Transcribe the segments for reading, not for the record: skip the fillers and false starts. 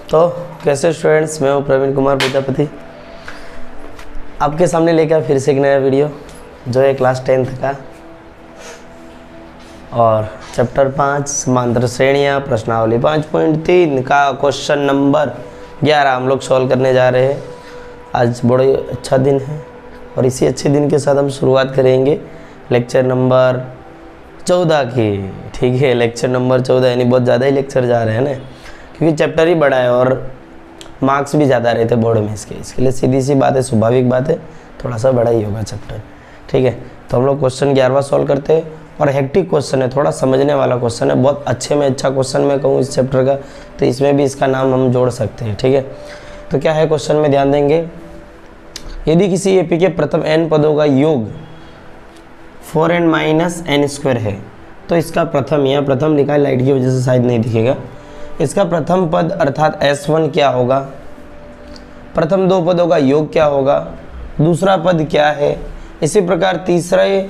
तो कैसे स्टूडेंट्स, मैं हूँ प्रवीण कुमार प्रजापति आपके सामने लेकर फिर से एक नया वीडियो जो है क्लास 10th का और चैप्टर 5 समांतर श्रेणियाँ प्रश्नावली 5.3 का क्वेश्चन नंबर 11 हम लोग सॉल्व करने जा रहे हैं। आज बड़ा अच्छा दिन है और इसी अच्छे दिन के साथ हम शुरुआत करेंगे लेक्चर नंबर 14 की। ठीक है, लेक्चर नंबर 14 यानी बहुत ज़्यादा ही लेक्चर जा रहे हैं ना, क्योंकि चैप्टर ही बड़ा है और मार्क्स भी ज़्यादा रहते बोर्ड में इसके लिए सीधी सी बात है, स्वाभाविक बात है, थोड़ा सा बड़ा ही होगा चैप्टर। ठीक है, तो हम लोग क्वेश्चन 11वां सॉल्व करते हैं और हेक्टिक क्वेश्चन है, थोड़ा समझने वाला क्वेश्चन है, बहुत अच्छे में अच्छा क्वेश्चन मैं कहूँ इस चैप्टर का, तो इसमें भी इसका नाम हम जोड़ सकते हैं। ठीक है, तो क्या है क्वेश्चन में ध्यान देंगे। यदि किसी एपी के प्रथम n पदों का योग 4n-n² है तो इसका प्रथम, यहाँ प्रथम लिखा है लाइट की वजह से शायद नहीं दिखेगा, इसका प्रथम पद अर्थात S1 क्या होगा, प्रथम दो पदों का योग क्या होगा, दूसरा पद क्या है, इसी प्रकार तीसरे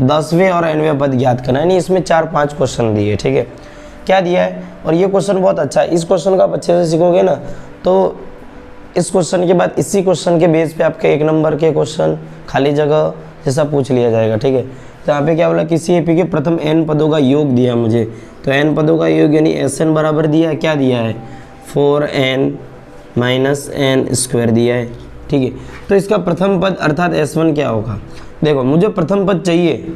10वें और 9वें पद ज्ञात करना है। यानी इसमें 4-5 क्वेश्चन दिए। ठीक है, क्या दिया है और ये क्वेश्चन बहुत अच्छा है, इस क्वेश्चन का आप अच्छे से सीखोगे ना तो इस क्वेश्चन के बाद इसी क्वेश्चन के बेस पे आपके 1 नंबर के क्वेश्चन खाली जगह जैसा पूछ लिया जाएगा। ठीक है, तो यहाँ पे क्या बोला, किसी एपी के प्रथम n पदों का योग दिया मुझे, तो n पदों का योग यानी Sn बराबर दिया है, क्या दिया है 4n-n² दिया है। ठीक है, तो इसका प्रथम पद अर्थात S1 क्या होगा। देखो मुझे प्रथम पद चाहिए,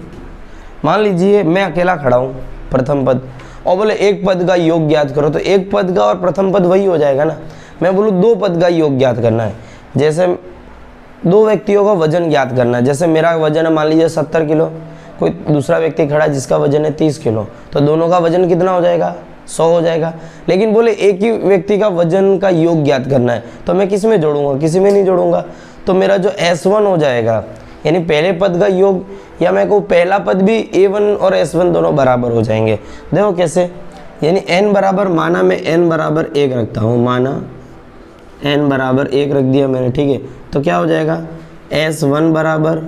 मान लीजिए मैं अकेला खड़ा हूँ प्रथम पद और बोले एक पद का योग ज्ञात करो, तो एक पद का और प्रथम पद वही हो जाएगा ना। मैं बोलूँ 2 पद का योग ज्ञात करना है, जैसे 2 व्यक्तियों का वजन ज्ञात करना है, जैसे मेरा वजन है मान लीजिए 70 किलो, कोई दूसरा व्यक्ति खड़ा है जिसका वजन है 30 किलो, तो दोनों का वजन कितना हो जाएगा 100 हो जाएगा। लेकिन बोले एक ही व्यक्ति का वजन का योग ज्ञात करना है, तो मैं किस में जोड़ूंगा, किसी में नहीं जोड़ूंगा, तो मेरा जो S1 हो जाएगा यानी पहले पद का योग, या मैं कहूँ पहला पद भी A1 और S1 दोनों बराबर हो जाएंगे। देखो कैसे, यानी n बराबर, माना मैं n बराबर 1 रखता हूँ, माना n बराबर 1 रख दिया मैंने। ठीक है, तो क्या हो जाएगा S1 बराबर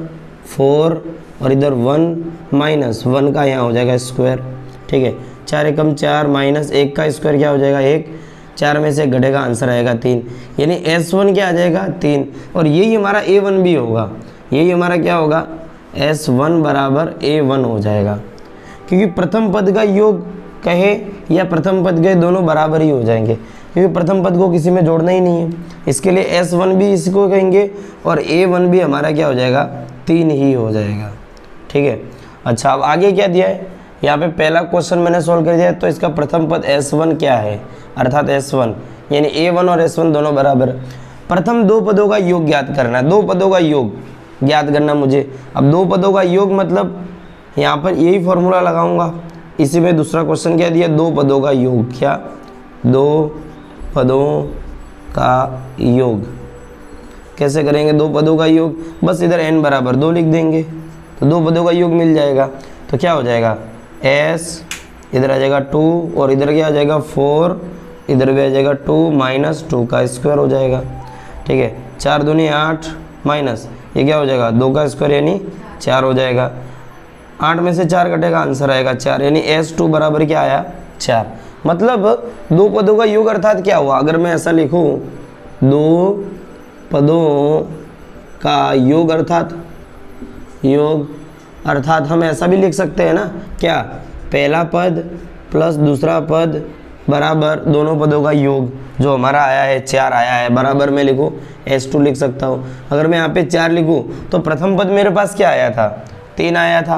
4 और इधर 1 माइनस 1 का यहाँ हो जाएगा स्क्वायर। ठीक है, 4 एकम 4 माइनस 1 का स्क्वायर क्या हो जाएगा 1, 4 में से घटेगा आंसर आएगा 3, यानी S1 क्या आ जाएगा 3, और यही हमारा A1 भी होगा, यही हमारा क्या होगा S1 बराबर A1 हो जाएगा, क्योंकि प्रथम पद का योग कहे या प्रथम पद के दोनों बराबर ही हो जाएंगे, क्योंकि प्रथम पद को किसी में जोड़ना ही नहीं है, इसके लिए S1 भी इसको कहेंगे और A1 भी हमारा क्या हो जाएगा 3 ही हो जाएगा। ठीक है, अच्छा अब आगे क्या दिया है, यहाँ पे पहला क्वेश्चन मैंने सॉल्व कर दिया है, तो इसका प्रथम पद S1 क्या है अर्थात S1 यानी A1 और S1 दोनों बराबर। प्रथम 2 पदों का योग ज्ञात करना है, 2 पदों का योग ज्ञात करना मुझे। अब 2 पदों का योग मतलब यहाँ पर यही फॉर्मूला लगाऊंगा, इसी में दूसरा क्वेश्चन क्या दिया 2 पदों का योग, क्या 2 पदों का योग कैसे करेंगे, 2 पदों का योग, बस इधर n बराबर 2 लिख देंगे तो 2 पदों का योग मिल जाएगा। तो क्या हो जाएगा s, इधर आ जाएगा 2 और इधर क्या आ जाएगा 4, इधर भी आ जाएगा 2 माइनस 2 का स्क्वायर हो जाएगा। ठीक है, 4 दूनी 8 माइनस ये क्या हो जाएगा 2 का स्क्वायर यानी 4 हो जाएगा, 8 में से 4 कटेगा आंसर आएगा 4, यानी S2 बराबर क्या आया 4। मतलब 2 पदों का योग अर्थात क्या हुआ, अगर मैं ऐसा लिखूं 2 पदों का योग अर्थात हम ऐसा भी लिख सकते हैं ना, क्या पहला पद प्लस दूसरा पद बराबर दोनों पदों का योग, जो हमारा आया है 4 आया है, बराबर मैं लिखूँ S2 लिख सकता हूँ। अगर मैं यहाँ पे 4 लिखूँ तो प्रथम पद मेरे पास क्या आया था 3 आया था,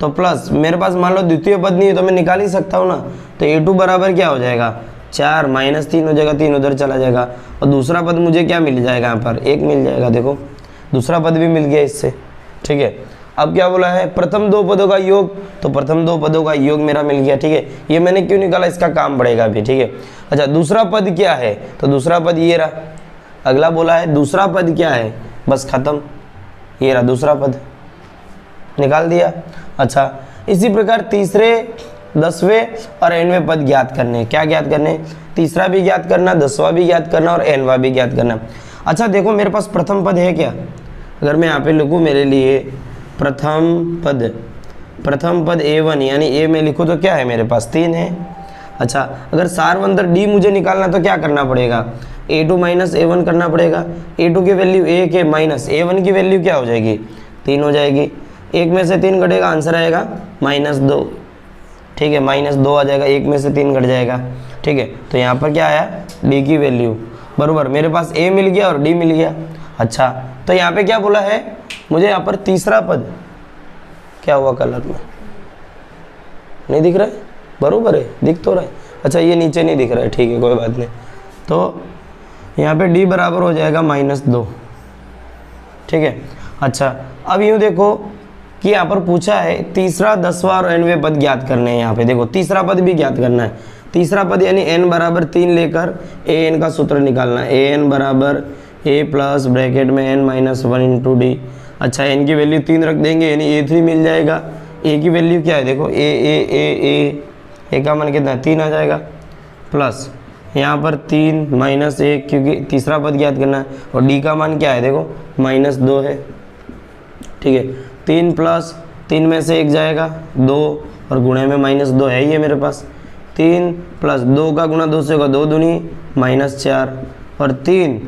तो प्लस मेरे पास मान लो द्वितीय पद नहीं है तो मैं निकाल ही सकता हूँ ना, तो A2 बराबर क्या हो जाएगा 4 माइनस 3 हो जाएगा, 3 उधर चला जाएगा और दूसरा पद मुझे क्या मिल जाएगा यहाँ पर 1 मिल जाएगा। देखो दूसरा पद भी मिल गया इससे। ठीक है, अब क्या बोला है प्रथम 2 पदों का योग, तो प्रथम 2 पदों का योग मेरा मिल गया। ठीक है, ये मैंने क्यों निकाला, इसका काम पड़ेगा अभी। ठीक है, अच्छा दूसरा पद क्या है, तो दूसरा पद ये रहा, अगला बोला है दूसरा पद क्या है, बस खत्म, ये रहा दूसरा पद, निकाल दिया। अच्छा इसी प्रकार तीसरे 10वें और 9वें पद ज्ञात करने, क्या ज्ञात करने, तीसरा भी ज्ञात करना, 10वां भी ज्ञात करना और 9वां भी ज्ञात करना। अच्छा देखो मेरे पास प्रथम पद है क्या, अगर मैं यहाँ पे लिखूँ मेरे लिए प्रथम पद A1 यानी A में लिखूँ तो क्या है मेरे पास 3 है, अच्छा, अगर सारवंतर डी मुझे निकालना तो क्या करना पड़ेगा, a2 माइनस a1 करना पड़ेगा। a2 की वैल्यू 1 है, माइनस a1 की वैल्यू क्या हो जाएगी, 3 हो जाएगी। 1 में से 3 घटेगा, आंसर आएगा -2, ठीक है, -2 आ जाएगा, 1 में से 3 घट जाएगा, ठीक है। तो यहाँ पर क्या आया, डी की वैल्यू बराबर, मेरे पास a मिल गया और d मिल गया। अच्छा, तो यहाँ पे क्या बोला है मुझे, यहाँ पर तीसरा पद क्या हुआ, कलर में नहीं दिख रहा है, बरोबर है, दिख तो रहा है। अच्छा, ये नीचे नहीं दिख रहा है, ठीक है, कोई बात नहीं। तो यहाँ पे d बराबर हो जाएगा -2, ठीक है। अच्छा, अब यूँ देखो कि यहाँ पर पूछा है तीसरा, 10वां और nवें पद ज्ञात करने हैं। यहाँ पे देखो तीसरा पद भी ज्ञात करना है। तीसरा पद यानी n बराबर 3 लेकर an का सूत्र निकालना है। an बराबर a प्लस ब्रैकेट में n माइनस 1 इंटू डी। अच्छा, n की वैल्यू 3 रख देंगे यानी a3 मिल जाएगा। a की वैल्यू क्या है, देखो a का मान कितना है, 3 आ जाएगा, प्लस यहाँ पर 3 माइनस 1 क्योंकि तीसरा पद ज्ञात करना है, और d का मान क्या है, देखो -2 है, ठीक है। 3 प्लस 3 में से 1 जाएगा 2 और गुणे में -2 है ही है मेरे पास। 3 प्लस 2 का गुणा 2 से होगा 2 दूनी -4, और 3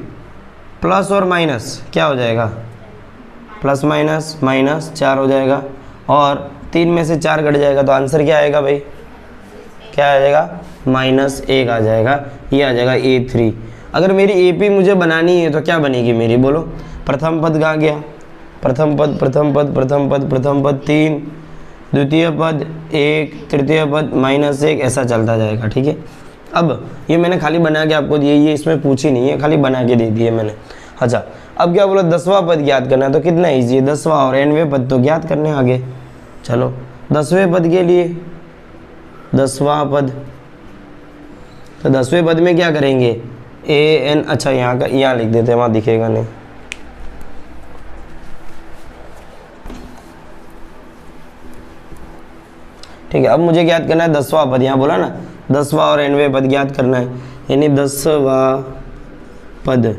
प्लस और माइनस क्या हो जाएगा, प्लस माइनस -4 हो जाएगा, और 3 में से 4 घट जाएगा तो आंसर क्या आएगा भाई, क्या आ जाएगा, -1 आ जाएगा, ये आ जाएगा a3। अगर मेरी AP मुझे बनानी है तो क्या बनेगी मेरी, बोलो। प्रथम पद कहाँ गया, प्रथम पद 3, द्वितीय पद 1, तृतीय पद -1, ऐसा चलता जाएगा, ठीक है। अब ये मैंने खाली बना के आपको दिए, ये इसमें पूछी नहीं है, खाली बना के दे दिए मैंने। अच्छा, अब क्या बोला, 10वां पद ज्ञात करना है, तो कितना ईजी है, 10वां और nवें पद तो ज्ञात करने आगे। चलो 10वें पद के लिए 10वां पद, तो 10वें पद में क्या करेंगे, an, अच्छा यहाँ का यहाँ लिख देते हैं, वहाँ दिखेगा नहीं, ठीक है। अब मुझे ज्ञात करना है 10वां पद, यहाँ बोला ना 10वां और nवें पद ज्ञात करना है, यानी 10वां पद।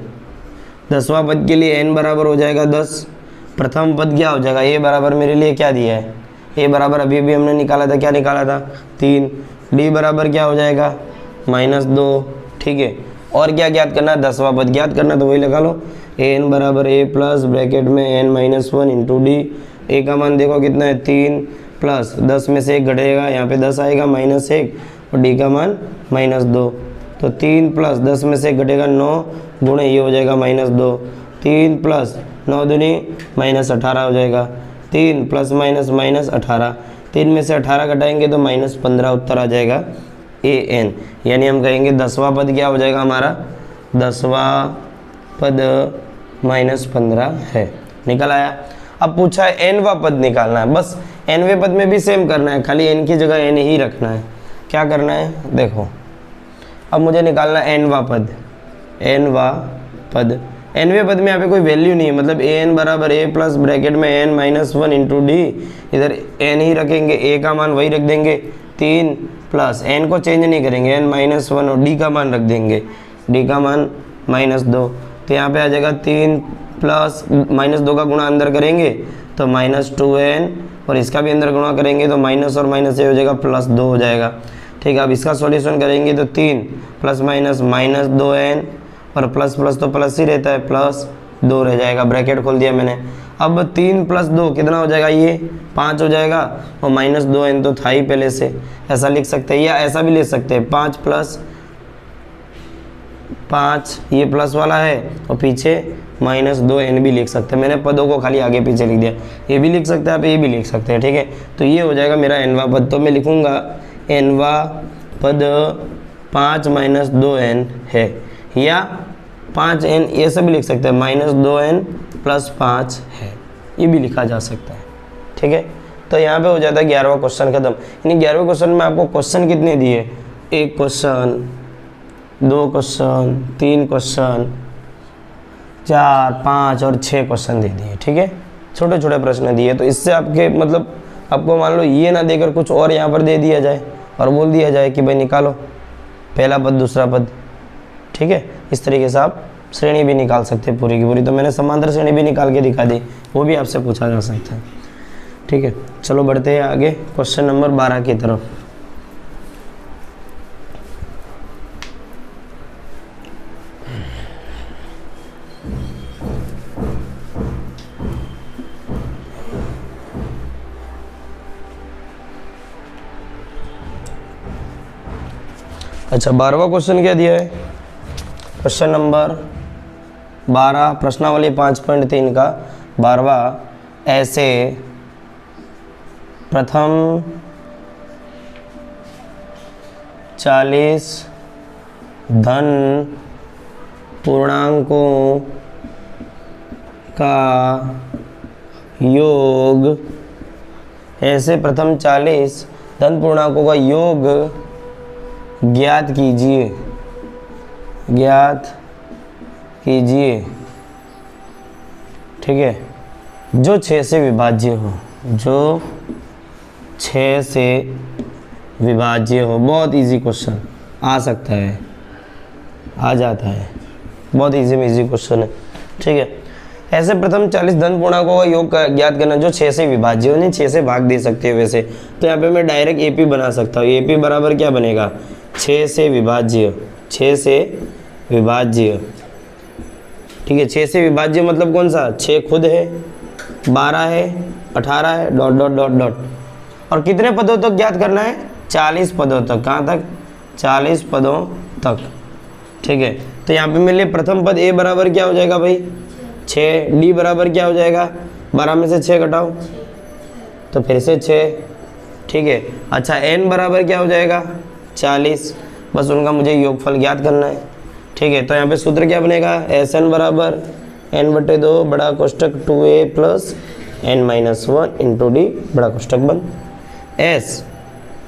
10वां पद के लिए n बराबर हो जाएगा 10, प्रथम पद क्या हो जाएगा, a बराबर मेरे लिए क्या दिया है, a बराबर अभी भी हमने निकाला था, क्या निकाला था 3, d बराबर क्या हो जाएगा -2, ठीक है। और क्या ज्ञात करना है, 10वां पद ज्ञात करना, तो वही लगा लो, an बराबर a प्लस ब्रैकेट में n minus 1 into D. a का मान देखो कितना है 3, प्लस 10 में से 1 घटेगा, यहाँ पे 10 आएगा -1, और d का मान -2, तो 3 प्लस 10 में से 1 घटेगा 9 गुणे ये हो जाएगा -2, 3 प्लस 9 दूनी -18 हो जाएगा, 3 प्लस माइनस -18, 3 में से 18 घटाएंगे तो -15 उत्तर आ जाएगा an। यानी हम कहेंगे 10वां पद क्या हो जाएगा हमारा, 10वां पद -15 है, निकल आया। अब पूछा है nवां पद निकालना है, बस nवें पद में भी सेम करना है, खाली n की जगह n ही रखना है। क्या करना है, देखो अब मुझे निकालना है nवां पद, nवां पद। nवें पद में यहाँ पे कोई वैल्यू नहीं है, मतलब an बराबर a प्लस ब्रैकेट में n माइनस 1 इंटू डी, इधर n ही रखेंगे, a का मान वही रख देंगे 3, प्लस n को चेंज नहीं करेंगे, n माइनस 1, और d का मान रख देंगे, d का मान -2, तो यहाँ पे आ जाएगा 3 प्लस -2 का गुणा अंदर करेंगे तो -2n, और इसका भी अंदर गुणा करेंगे तो माइनस और माइनस ये हो जाएगा +2 हो जाएगा, ठीक है। अब इसका सॉल्यूशन करेंगे तो 3 प्लस माइनस -2n, और प्लस प्लस तो प्लस ही रहता है, +2 रह जाएगा, ब्रैकेट खोल दिया मैंने। अब 3 प्लस 2 कितना हो जाएगा, ये 5 हो जाएगा, और -2n तो था ही पहले से, ऐसा लिख सकते हैं, या ऐसा भी लिख सकते हैं 5 प्लस 5, ये प्लस वाला है, और पीछे -2n भी लिख सकते हैं। मैंने पदों को खाली आगे पीछे लिख दिया, ये भी लिख सकते हैं आप, ये भी लिख सकते हैं, ठीक है। तो ये हो जाएगा मेरा nवां पद, तो मैं लिखूंगा nवां पद 5 - 2n है, या 5n, ये सब भी लिख सकते हैं, -2n + 5 है, ये भी लिखा जा सकता है, ठीक है। तो यहाँ पे हो जाता है 11वां क्वेश्चन खत्म। यानी 11वें क्वेश्चन में आपको क्वेश्चन कितने दिए, 1 क्वेश्चन, 2 क्वेश्चन, 3 क्वेश्चन, 4, 5 और 6 क्वेश्चन दे दिए, ठीक है। छोटे छोटे प्रश्न दिए, तो इससे आपके मतलब आपको मान लो ये ना देकर कुछ और यहाँ पर दे दिया जाए और बोल दिया जाए कि भाई निकालो पहला पद दूसरा पद, ठीक है। इस तरीके से आप श्रेणी भी निकाल सकते हैं पूरी की पूरी। तो मैंने समांतर श्रेणी भी निकाल के दिखा दी, वो भी आपसे पूछा जा सकता है, ठीक है। चलो बढ़ते हैं आगे क्वेश्चन नंबर 12 की तरफ। अच्छा 12वां क्वेश्चन क्या दिया है, क्वेश्चन नंबर 12 प्रश्नावली 5.3 का 12वां, ऐसे प्रथम 40 धन पूर्णांकों का योग, ऐसे प्रथम 40 धन पूर्णांकों का योग ज्ञात कीजिए, ज्ञात कीजिए। ठीक है, जो 6 से विभाज्य हो, जो 6 से विभाज्य हो। बहुत इजी क्वेश्चन, आ सकता है, आ जाता है, बहुत इजी में इजी क्वेश्चन है। ठीक है, ऐसे प्रथम 40 धन पूर्णांकों का योग ज्ञात करना जो 6 से विभाज्य हो, नहीं 6 से भाग दे सकते हो वैसे, तो यहाँ पे मैं डायरेक्ट एपी बना सकता हूँ। एपी बराबर क्या बनेगा, 6 से विभाज्य, 6 से विभाज्य। ठीक है, 6 से विभाज्य मतलब कौन सा, 6 खुद है, 12 है, 18 है, डॉट डॉट डॉट डॉट। और कितने पदों तक ज्ञात करना है, 40 पदों तक। कहाँ तक, 40 पदों तक। ठीक है, तो यहाँ पे मेरे लिए प्रथम पद ए बराबर क्या हो जाएगा भाई, 6। डी बराबर क्या हो जाएगा, 12 में से 6 घटाओ तो फिर से 6। ठीक है, अच्छा एन बराबर क्या हो जाएगा, 40। बस उनका मुझे योगफल ज्ञात करना है। ठीक है, तो यहाँ पे सूत्र क्या बनेगा, एस एन बराबर n/2 बड़ा कोष्टक 2a plus n-1 into d बड़ा कोष्टक बंद। एस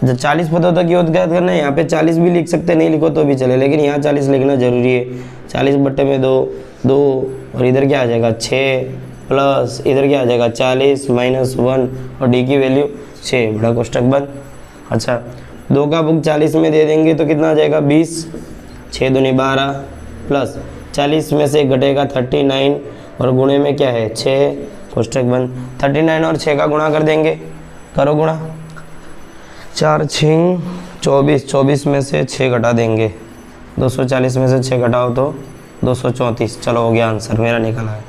जब 40 पदों तक योग ज्ञात करना है, यहाँ पे 40 भी लिख सकते, नहीं लिखो तो भी चले, लेकिन यहाँ 40 लिखना जरूरी है। 40/2 2, और इधर क्या आ जाएगा 6 प्लस इधर क्या आ जाएगा 40 -1 और डी की वैल्यू 6 बड़ा कोष्टक बंद। अच्छा 2 का बुक 40 में दे देंगे तो कितना आ जाएगा 20, 6 दूनी 12 प्लस 40 में से घटेगा 39 और गुणे में क्या है 6 कोष्टक बंद। 39 और 6 का गुणा कर देंगे, करो गुणा, 4 6 24, 24 में से 6 घटा देंगे, 240 में से 6 घटाओ तो 234। चलो हो गया आंसर मेरा निकला है।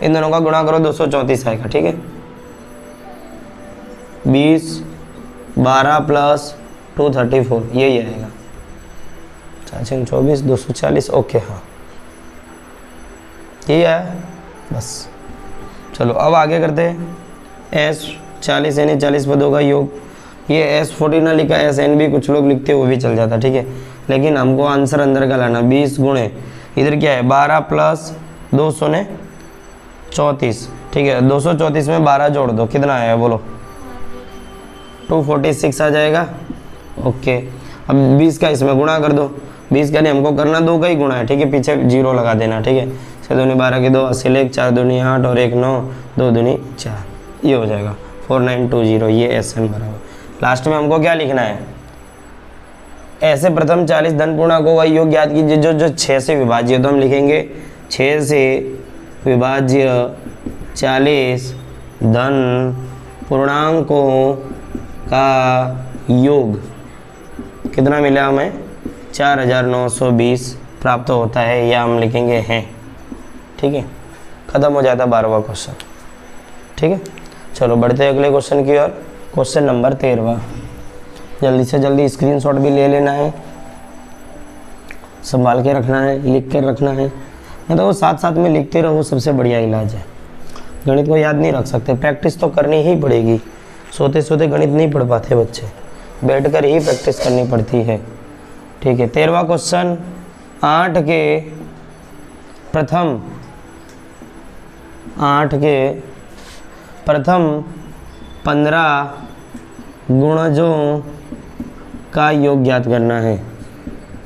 इन दोनों का गुणा करो 234 आएगा। ठीक है, 20 12 प्लस 234 यही आएगा, 4 6 24 240। ओके हाँ यही आया बस। चलो अब आगे करते हैं, एस 40 यानी 40 पदों का योग। ये S40 ना लिखा, SN भी कुछ लोग लिखते वो भी चल जाता। ठीक है, लेकिन हमको आंसर अंदर का लाना। 20 गुणे इधर क्या है 12 प्लस 234। ठीक है, 234 में 12 जोड़ दो, कितना आया बोलो, 246 आ जाएगा। ओके, अब 20 का इसमें गुणा कर दो। 20 का नहीं हमको करना 2 का ही गुणा है। ठीक है, पीछे 0 लगा देना। ठीक है, 6 दूनी 12 के 2 80 1 4 दूनी 8 और 1 9 2 दूनी 4, ये हो जाएगा 4920। ये SN बराबर। लास्ट में हमको क्या लिखना है, ऐसे प्रथम 40 धन पूर्णांकों का योग ज्ञात कीजिए जो 6 से विभाज्य। तो हम लिखेंगे 6 से विभाज्य 40 धन पूर्णांकों का योग कितना मिला हमें, 4920 प्राप्त होता है, या हम लिखेंगे हैं। ठीक है, खत्म हो जाता 12वां क्वेश्चन। ठीक है, चलो बढ़ते हैं अगले क्वेश्चन की ओर। Question number 13। जल्दी से जल्दी स्क्रीनशॉट भी ले लेना है, संभाल के रखना है, लिख कर रखना है। नहीं तो वो साथ साथ में लिखते रहो, सबसे बढ़िया इलाज है। गणित को याद नहीं रख सकते, प्रैक्टिस तो करनी ही पड़ेगी। सोते सोते गणित नहीं पढ़ पाते बच्चे, बैठकर ही प्रैक्टिस करनी पड़ती है। ठीक है, 13वां क्वेश्चन, 8 के प्रथम 15 गुणजों का योग ज्ञात करना है,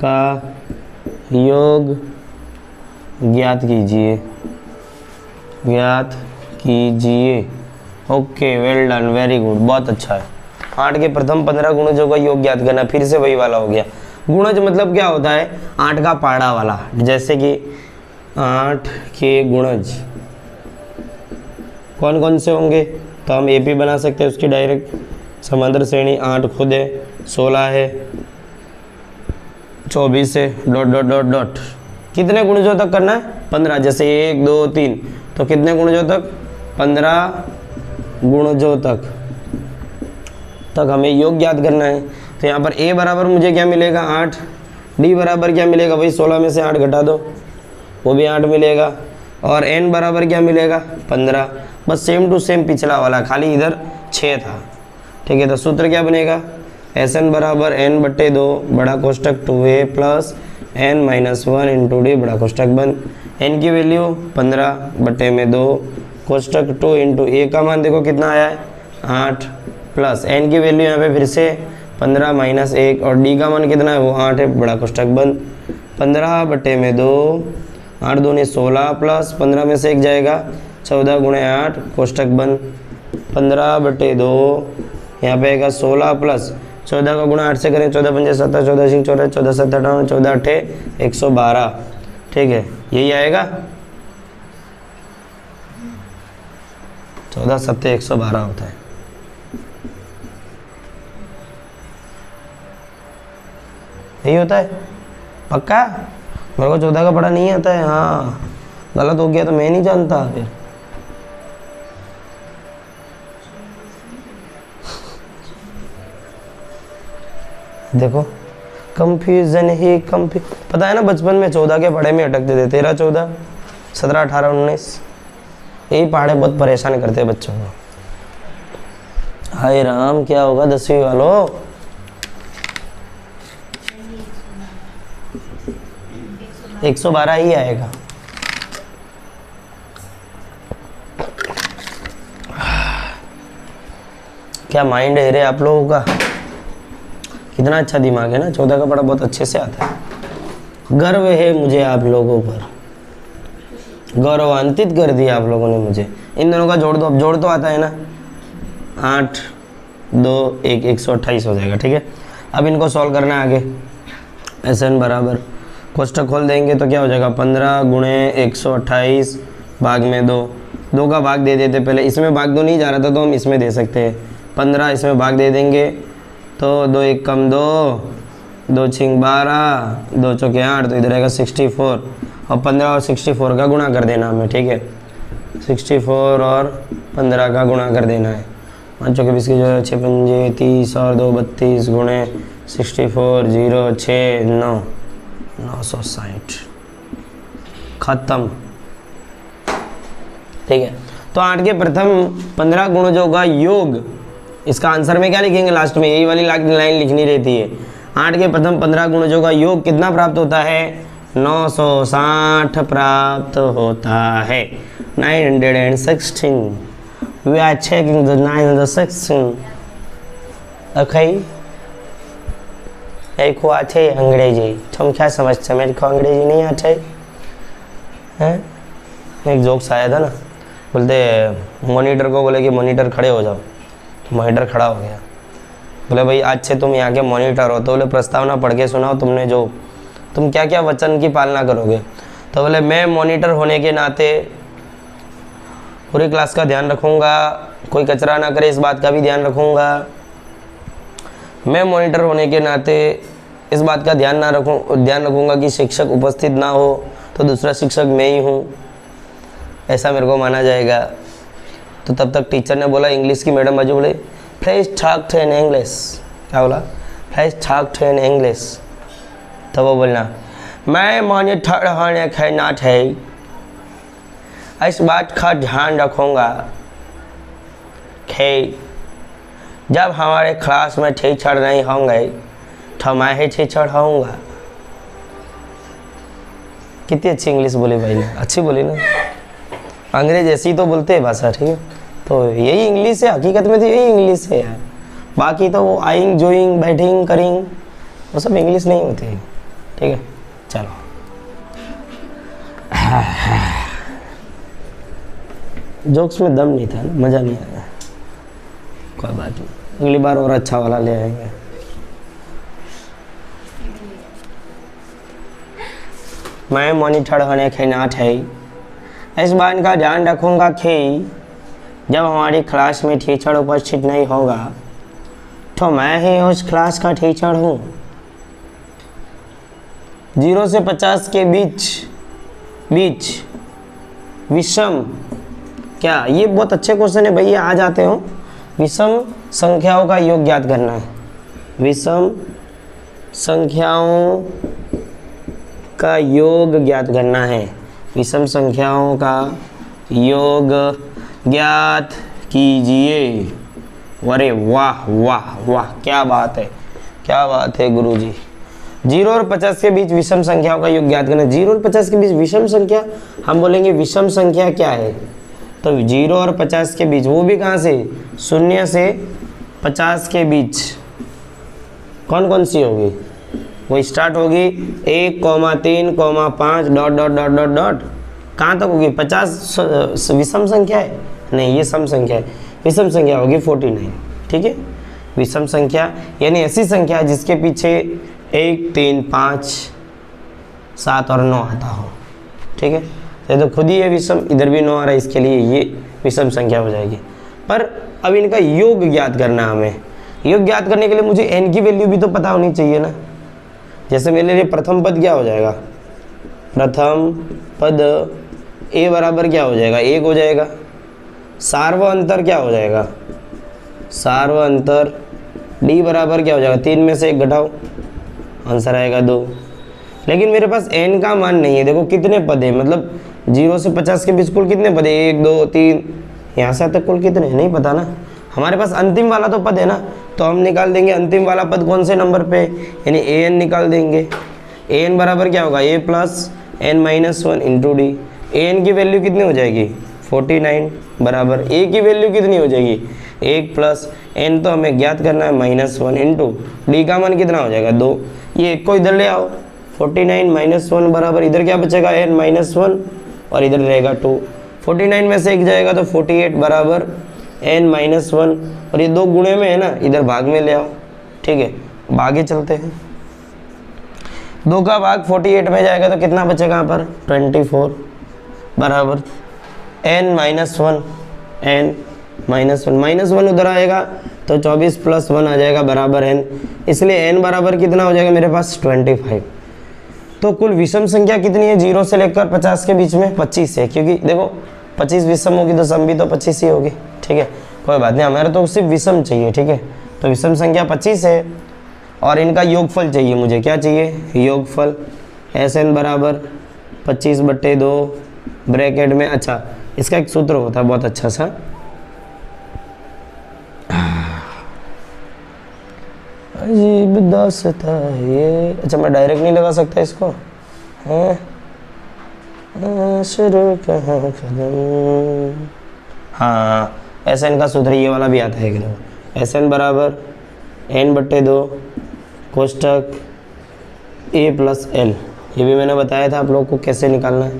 का योग ज्ञात कीजिए, ज्ञात कीजिए। Okay, well done, very good, बहुत अच्छा है। 8 के प्रथम 15 गुणजों का योग ज्ञात करना, फिर से वही वाला हो गया। गुणज मतलब क्या होता है, 8 का पाड़ा वाला। जैसे कि 8 के गुणज कौन कौन से होंगे, तो हम एपी बना सकते हैं उसकी डायरेक्ट। समांतर श्रेणी 8 खुद है, 16 है, 24 है, डॉट डॉट डॉट डॉट। कितने गुणजों तक करना है, 15। जैसे 1 2 3, तो कितने गुणजों तक, 15 गुणजों तक हमें योग ज्ञात करना है। तो यहाँ पर a बराबर मुझे क्या मिलेगा 8, डी बराबर क्या मिलेगा भाई, 16 में से 8 घटा दो, वो भी 8 मिलेगा। और एन बराबर क्या मिलेगा, 15। बस सेम टू सेम पिछला वाला, खाली इधर 6 था। ठीक है, तो सूत्र क्या बनेगा, एस एन बराबर एन बट्टे 2 बड़ा कोष्टक 2a plus n minus 1 into d बड़ा कोष्टक बंद। एन की वैल्यू 15 बट्टे में 2 कोष्टक 2 इंटू ए का मान देखो कितना आया है 8 प्लस एन की वैल्यू यहाँ पे फिर से 15 माइनस 1 और डी का मान कितना है वो 8 है बड़ा कोष्टक बंद। 15 बट्टे में 2 8 दूनी 16 प्लस 15 में से 1 जाएगा 14 गुणे 8 कोष्टक बंद। 15 बट्टे 2 यहाँ पे आएगा 16 प्लस 14 का गुणा 8 से करें 14 पंजे 17 14 सिंह 14 14 7 58 14 8 112। ठीक है, यही आएगा 14 7 112 होता है। यही होता है पक्का, मेरे को 14 का पढ़ा नहीं आता है। हाँ गलत हो गया तो मैं नहीं जानता फिर। देखो कंफ्यूजन ही पता है ना, बचपन में 14 के पढ़े में अटकते थे, 13 14 17 18 19, यही पहाड़े बहुत परेशान करते हैं बच्चों को। हाय राम, क्या होगा 10वीं वालों, एक 112 ही आएगा। क्या माइंड है रे आप लोगों का, कितना अच्छा दिमाग है ना, 14 का पढ़ा बहुत अच्छे से आता है। गर्व है मुझे आप लोगों पर, गौरवान्वित कर दिया आप लोगों ने मुझे। इन दोनों का जोड़ दो, अब जोड़ तो आता है ना, 8 2 1 128 हो जाएगा। ठीक है, अब इनको सॉल्व करना है आगे। एस एन बराबर कोष्टक खोल देंगे तो क्या हो जाएगा 15 गुणे 128 भाग में 2 का भाग दे देते, पहले इसमें भाग 2 नहीं जा रहा था तो हम इसमें दे सकते हैं। 15 इसमें भाग दे देंगे तो 2 1 कम 2 2 छिंग 12 2 चौके 8, तो इधर आएगा 64 और 15 और 64 का गुणा कर देना हमें। ठीक है, 64 और 15 का गुणा कर देना है। 5 चौके 20 की जो 6 पंजे 30 और 2 32 गुणे 64 0 6 9 960 खत्म। ठीक है, तो 8 के प्रथम 15 गुणजों का योग, इसका आंसर में क्या लिखेंगे लास्ट में, यही वाली लाइन लिखनी रहती है। 8 के प्रथम 15 गुणजों का योग कितना प्राप्त होता है, 960 प्राप्त होता है। 916 we are checking the 916 okay। मेरे को आते अंग्रेजी, तुम क्या समझते, मेरे को अंग्रेजी नहीं आते हैं। एक जोक्स आया था ना, बोलते मॉनिटर को बोले कि मॉनिटर खड़े हो जाओ, मॉनिटर खड़ा हो गया। बोले भाई आज से तुम यहाँ के मॉनिटर हो, तो बोले प्रस्तावना पढ़ के सुनाओ, तुम क्या क्या वचन की पालना करोगे। तो बोले मैं मॉनिटर होने के नाते पूरी क्लास का ध्यान रखूँगा, कोई कचरा ना करे इस बात का भी ध्यान रखूँगा। मैं मॉनिटर होने के नाते इस बात का ध्यान रखूँगा कि शिक्षक उपस्थित ना हो तो दूसरा शिक्षक मैं ही हूँ, ऐसा मेरे को माना जाएगा। तो तब तक टीचर ने बोला, इंग्लिश की मैडम बाजू बोले please talk to in English. क्या बोला, please talk to in English. तो वो बोलना मैं मॉनिटर होने के नाते इस बात का ध्यान रखूँगा कि जब हमारे क्लास में टीचर नहीं होंगे तो मैं ही टीचर होऊंगा। कितनी अच्छी इंग्लिश बोली भाई ने, अच्छी बोली ना, अंग्रेज ऐसी तो बोलते हैं भाषा। ठीक है, तो यही इंग्लिश है, हकीकत में तो यही इंग्लिश है यार। बाकी तो वो आइंग जोइंग बैटिंग करिंग वो सब इंग्लिश नहीं होती। ठीक है, चलो जोक्स में दम नहीं था ना, मज़ा नहीं आया, कोई बात नहीं, अगली बार और अच्छा वाला ले आएंगे। मैं मॉनिटर होने के नाते इस बात का ध्यान रखूँगा कि जब हमारी क्लास में टीचर उपस्थित नहीं होगा तो मैं ही उस क्लास का टीचर हूँ। 0 से 50 के बीच विषम, क्या ये बहुत अच्छे क्वेश्चन है भैया, आ जाते हो। विषम संख्याओं का योग ज्ञात करना है, विषम संख्याओं का योग ज्ञात करना है। विषम संख्याओं का योग ज्ञात कीजिए। अरे वाह वाह वाह, क्या बात है, क्या बात है गुरुजी। 0 और 50 के बीच विषम संख्याओं का योग ज्ञात करना। 0 और 50 के बीच विषम संख्या, हम बोलेंगे विषम संख्या क्या है, तो 0 और 50 के बीच, वो भी कहाँ से, 0 से 50 के बीच कौन कौन सी होगी, वो स्टार्ट होगी 1, 3, 5 dot dot dot dot dot, कहाँ तक होगी 50 विषम संख्या है, नहीं ये सम संख्या है, विषम संख्या होगी 49। ठीक है, विषम संख्या यानी ऐसी संख्या जिसके पीछे 1, 3, 5, 7 और 9 आता हो। ठीक है, तो खुद ही ये विषम, इधर भी 9 आ रहा है, इसके लिए ये विषम संख्या हो जाएगी। पर अब इनका योग ज्ञात करना है हमें। योग ज्ञात करने के लिए मुझे n की वैल्यू भी तो पता होनी चाहिए ना। जैसे मेरे लिए प्रथम पद क्या हो जाएगा, प्रथम पद a बराबर क्या हो जाएगा, 1 हो जाएगा। सार्व अंतर क्या हो जाएगा, सार्व अंतर d बराबर क्या हो जाएगा, 3 में से 1 घटाओ, आंसर आएगा 2। लेकिन मेरे पास n का मान नहीं है। देखो कितने पद है, मतलब 0 से 50 के बीच कुल कितने पद है, 1, 2, 3, यहाँ से तक कुल कितने, नहीं पता ना। हमारे पास अंतिम वाला तो पद है ना, तो हम निकाल देंगे अंतिम वाला पद कौन से नंबर पे, यानी an निकाल देंगे। an बराबर क्या होगा, a plus n minus 1 into D. an की वैल्यू कितनी हो जाएगी, 49 बराबर a की वैल्यू कितनी हो जाएगी, 1 प्लस n तो हमें ज्ञात करना है -1 इंटू डी का मान कितना हो जाएगा, 2। ये एक को इधर ले आओ, 49 माइनस 1 बराबर इधर क्या बचेगा, n माइनस 1 और इधर रहेगा 2। 49 में से 1 जाएगा तो 48 बराबर n माइनस 1 और ये 2 गुणे में है ना, इधर भाग में ले आओ। ठीक है, भागे चलते हैं, 2 का भाग 48 में जाएगा तो कितना बचेगा यहाँ पर, 24 बराबर n minus 1, n minus 1, minus 1 उधर आएगा तो 24 प्लस 1 आ जाएगा बराबर n, इसलिए n बराबर कितना हो जाएगा मेरे पास 25। तो कुल विषम संख्या कितनी है 0 से लेकर 50 के बीच में, 25 है, क्योंकि देखो 25 विषम होगी तो सम भी तो 25 ही होगी। ठीक है, कोई बात नहीं, हमारे तो सिर्फ विषम चाहिए। ठीक है, तो विषम संख्या 25 है और इनका योगफल चाहिए मुझे, क्या चाहिए, योगफल। Sn बराबर 25/2 ब्रैकेट में, अच्छा इसका एक सूत्र होता है बहुत अच्छा सा, अजीब दास्तां है ये। अच्छा मैं डायरेक्ट नहीं लगा सकता इसको, हैं शुरू कहाँ कदम, हाँ Sn का सूत्र ये वाला भी आता है एकदम। Sn बराबर n/2 कोष्टक a प्लस l, ये भी मैंने बताया था आप लोगों को कैसे निकालना है।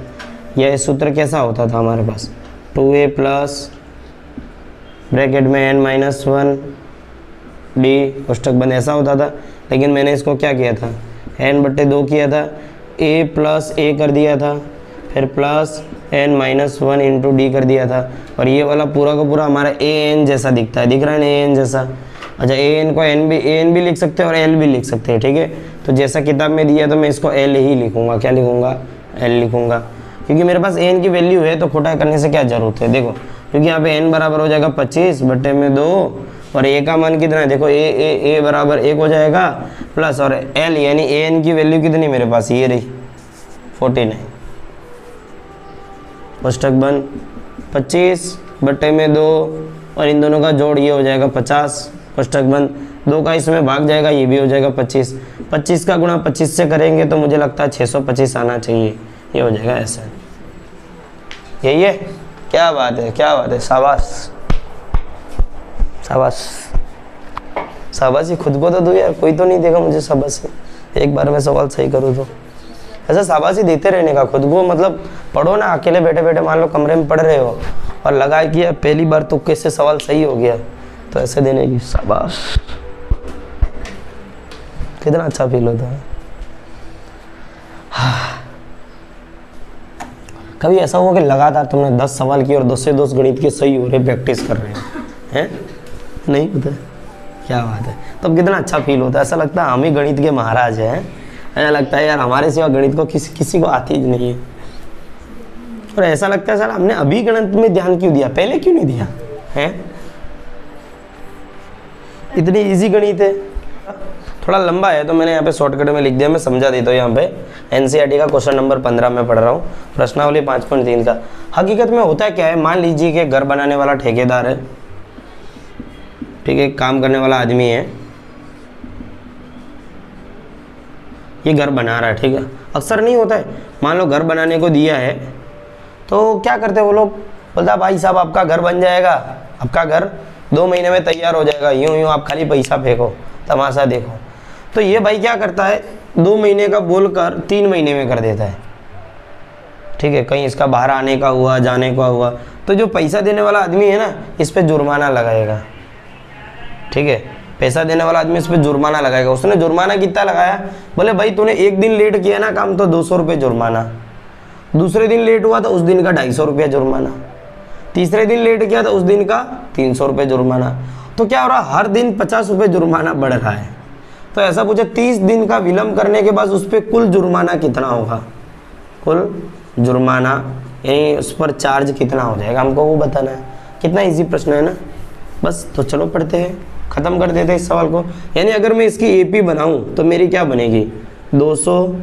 यह सूत्र कैसा होता था हमारे पास, 2a प्लस ब्रैकेट में n माइनस 1 डी कोष्टक बंद, ऐसा होता था। लेकिन मैंने इसको क्या किया था, n/2 किया था, a प्लस a कर दिया था, फिर plus n minus 1 into D कर दिया था। और ये वाला पूरा का पूरा हमारा an जैसा दिखता है, दिख रहा है ना an जैसा। अच्छा an को an भी लिख सकते हैं और l भी लिख सकते हैं। ठीक है, तो जैसा किताब में दिया तो मैं इसको l ही लिखूंगा, क्या लिखूंगा, l लिखूंगा, क्योंकि मेरे पास n की वैल्यू है तो खोटा करने से क्या जरूरत है। देखो क्योंकि यहाँ पे n बराबर हो जाएगा 25/2 और a का मान कितना है, देखो a बराबर 1 हो जाएगा प्लस और l यानी an की वैल्यू कितनी मेरे पास, ये रही 49। कोष्टक बंद, 25/2 और इन दोनों का जोड़ ये हो जाएगा 50, कोष्टक बंद, 2 का इसमें भाग जाएगा, ये भी हो जाएगा 25। 25 का गुणा 25 से करेंगे तो मुझे लगता है 625 आना चाहिए, ये हो जाएगा ऐसा। यही है, क्या बात है, क्या बात है, शाबाश शाबाश शाबाशी। खुद को तो दो यार, कोई तो नहीं देगा मुझे शाबाशी, एक बार में सवाल सही करूँ तो। ऐसा शाबाशी देते रहने का खुद को, मतलब पढ़ो ना, अकेले बैठे बैठे मान लो कमरे में पढ़ रहे हो और लगा कि यार पहली बार तो कैसे सवाल सही हो गया, तो ऐसे देने की शाबाश, कितना अच्छा फील होता है। कभी ऐसा हुआ कि लगातार तुमने 10 सवाल किए और 10 से 10 गणित के सही हो रहे, प्रैक्टिस कर रहे हैं, नहीं होता, क्या बात है। तब कितना अच्छा फील होता है, ऐसा लगता है हम ही गणित के महाराज हैं। ऐसा लगता है यार हमारे सिवा गणित को किसी को आती ही नहीं है। और ऐसा लगता है सर हमने अभी गणित में ध्यान क्यों दिया, पहले क्यों नहीं दिया है, इतनी इजी गणित है। थोड़ा लंबा है तो मैंने यहाँ पे शॉर्टकट में लिख दिया, मैं समझा देता हूँ। यहाँ पे एनसीईआरटी का क्वेश्चन नंबर 15 में पढ़ रहा हूँ, प्रश्नावली 5.3 का। हकीकत में होता क्या है, मान लीजिए कि घर बनाने वाला ठेकेदार है, ठीक है, काम करने वाला आदमी है, ये घर बना रहा है, ठीक है। अक्सर नहीं होता है, मान लो घर बनाने को दिया है तो क्या करते हैं वो लोग, बोलता भाई साहब आपका घर बन जाएगा, आपका घर 2 महीने में तैयार हो जाएगा, यूं यूं आप खाली पैसा फेंको, तमाशा देखो। तो ये भाई क्या करता है, 2 महीने का बोलकर 3 महीने में कर देता है, ठीक है। कहीं इसका बाहर आने का हुआ, जाने का हुआ, तो जो पैसा देने वाला आदमी है ना, इस पर जुर्माना लगाएगा, ठीक है। पैसा देने वाला आदमी इस पर जुर्माना लगाएगा। उसने जुर्माना कितना लगाया, बोले भाई तूने 1 दिन लेट किया ना काम तो 200 रुपये जुर्माना, दूसरे दिन लेट हुआ तो उस दिन का 250 रुपया जुर्माना, तीसरे दिन लेट किया तो उस दिन का 300 रुपये जुर्माना। तो क्या हो रहा, हर दिन 50 रुपये जुर्माना बढ़ रहा है। तो ऐसा पूछे 30 दिन का विलंब करने के बाद उस पर कुल जुर्माना कितना होगा, कुल जुर्माना यानी उस पर चार्ज कितना हो जाएगा, हमको वो बताना है। कितना इजी प्रश्न है ना, बस। तो चलो पढ़ते हैं, ख़त्म कर देते हैं इस सवाल को। यानी अगर मैं इसकी एपी बनाऊं तो मेरी क्या बनेगी, 200,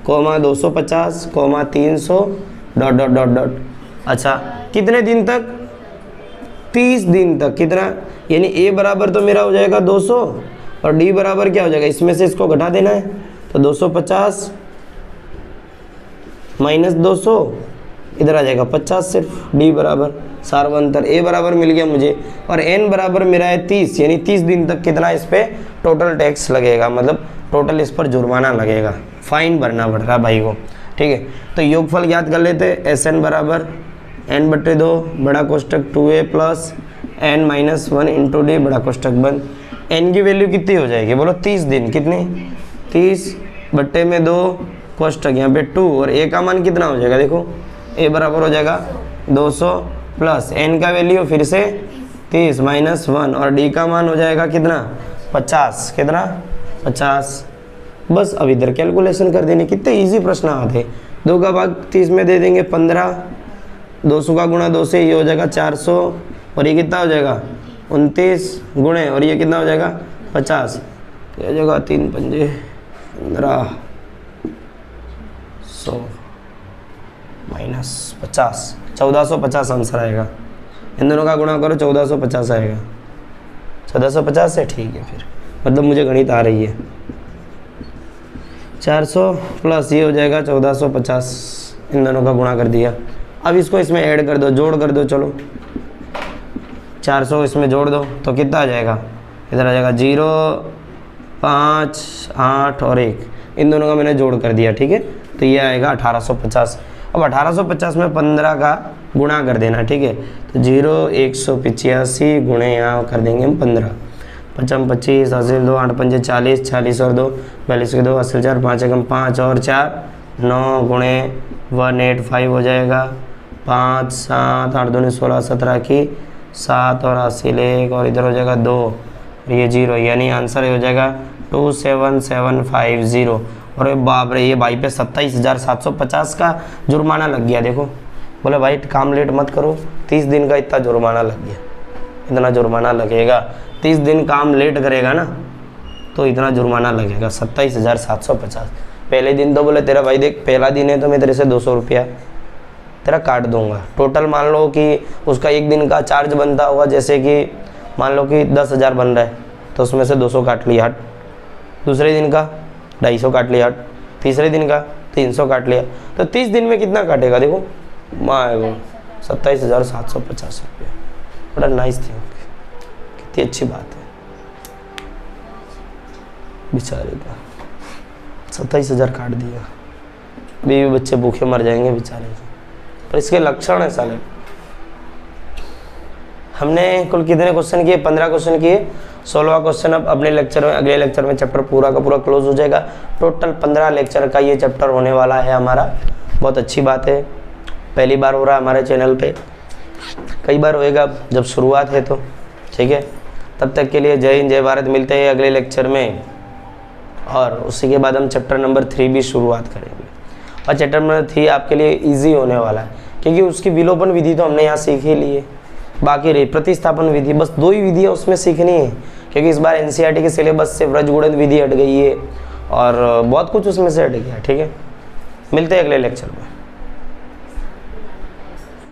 250, 300 ... अच्छा कितने दिन तक, 30 दिन तक। कितना, यानी ए बराबर तो मेरा हो जाएगा 200 और डी बराबर क्या हो जाएगा, इसमें से इसको घटा देना है तो 250 माइनस 200 इधर आ जाएगा 50 सिर्फ। डी बराबर सार्वंतर, ए बराबर मिल गया मुझे, और एन बराबर मेरा है 30, यानी 30 दिन तक कितना इस पे टोटल टैक्स लगेगा, मतलब टोटल इस पर जुर्माना लगेगा, फाइन भरना पड़ रहा है भाई को, ठीक है। तो योगफल याद कर लेते हैं, एस एन बराबर n/2 बड़ा कोष्टक 2a plus n-1 into d बड़ा कोष्टक बंद। n की वैल्यू कितनी हो जाएगी बोलो, 30 दिन, कितनी 30/2 कोष्टक यहाँ पे 2, और a का मान कितना हो जाएगा, देखो a बराबर हो जाएगा 200 प्लस n का वैल्यू फिर से 30 -1 और d का मान हो जाएगा कितना 50, कितना 50। बस अब इधर कैलकुलेशन कर देने, कितने इजी प्रश्न आते। 2 का भाग 30 में दे देंगे 15, 200 का गुणा 2 से ये हो जाएगा 400, और ये कितना हो जाएगा 29 गुणे, और ये कितना हो जाएगा 50, ये हो जाएगा 3 पंजे 15, 100 माइनस 50, 1450 आंसर आएगा। इन दोनों का गुणा करो 1450 आएगा, 1450 है, ठीक है। फिर मतलब मुझे गणित आ रही है। 400 प्लस ये हो जाएगा 1450, इन दोनों का गुणा कर दिया। अब इसको इसमें ऐड कर दो, जोड़ कर दो, चलो 400 इसमें जोड़ दो तो कितना आ जाएगा, इधर आ जाएगा 0, 5, 8 और 1, इन दोनों का मैंने जोड़ कर दिया, ठीक है। तो ये आएगा 1850। अब 1850 में 15 का गुणा कर देना, ठीक है। तो 0, 185 गुणे यहाँ कर देंगे हम 15, 55, 25, हासिल 2, 8 पंजे 40, 40 और 2, 42 के 2, हासिल 4, 5 एकम 5 और 4, 9 गुणे 185 हो जाएगा, 5, 7, 8 दूनी 16, 17 की 7 और हासिल 1, और इधर हो जाएगा 2 और ये 0, यानी आंसर हो जाएगा 27750। और बाप रे, ये भाई पे 27,750 का जुर्माना लग गया। देखो बोले भाई काम लेट मत करो, 30 दिन का इतना जुर्माना लग गया, इतना जुर्माना लगेगा। 30 दिन काम लेट करेगा ना तो इतना जुर्माना लगेगा 27,750। पहले दिन तो बोले तेरा भाई देख पहला दिन है तो मैं तेरे से 200 रुपया तेरा काट दूंगा। टोटल मान लो कि उसका एक दिन का चार्ज बनता होगा, जैसे कि मान लो कि 10,000 बन रहा है तो उसमें से 200 काट लिया हट, दूसरे दिन का 250 काट लिया हट, तीसरे दिन का 300 काट लिया, तो 30 दिन में कितना काटेगा देखो, माँ 27,750 रुपया। बड़ा नाइस थी, कितनी अच्छी बात है। बेचारे का 27,000 काट दिया, बीवी बच्चे भूखे मर जाएंगे बेचारे, पर इसके लक्षण है साले। हमने कुल कितने क्वेश्चन किए, 15 क्वेश्चन किए, 16वां क्वेश्चन अब अगले लेक्चर में, अगले लेक्चर में चैप्टर पूरा का पूरा क्लोज हो जाएगा। टोटल 15 लेक्चर का ये चैप्टर होने वाला है हमारा। बहुत अच्छी बात है, पहली बार हो रहा है हमारे चैनल पे, कई बार होएगा जब शुरुआत है तो, ठीक है। तब तक के लिए जय हिंद जय भारत, मिलते हैं अगले लेक्चर में, और उसी के बाद हम चैप्टर नंबर 3 भी शुरुआत करेंगे। और चैप्टर नंबर 3 आपके लिए ईजी होने वाला है, क्योंकि उसकी विलोपन विधि तो हमने यहाँ सीख ही ली है। बाकी रही प्रतिस्थापन विधि, बस 2 ही विधियाँ उसमें सीखनी है, क्योंकि इस बार एनसीईआरटी के सिलेबस से व्रजगुणन विधि हट गई है और बहुत कुछ उसमें से हट गया। ठीक है, मिलते हैं अगले लेक्चर में।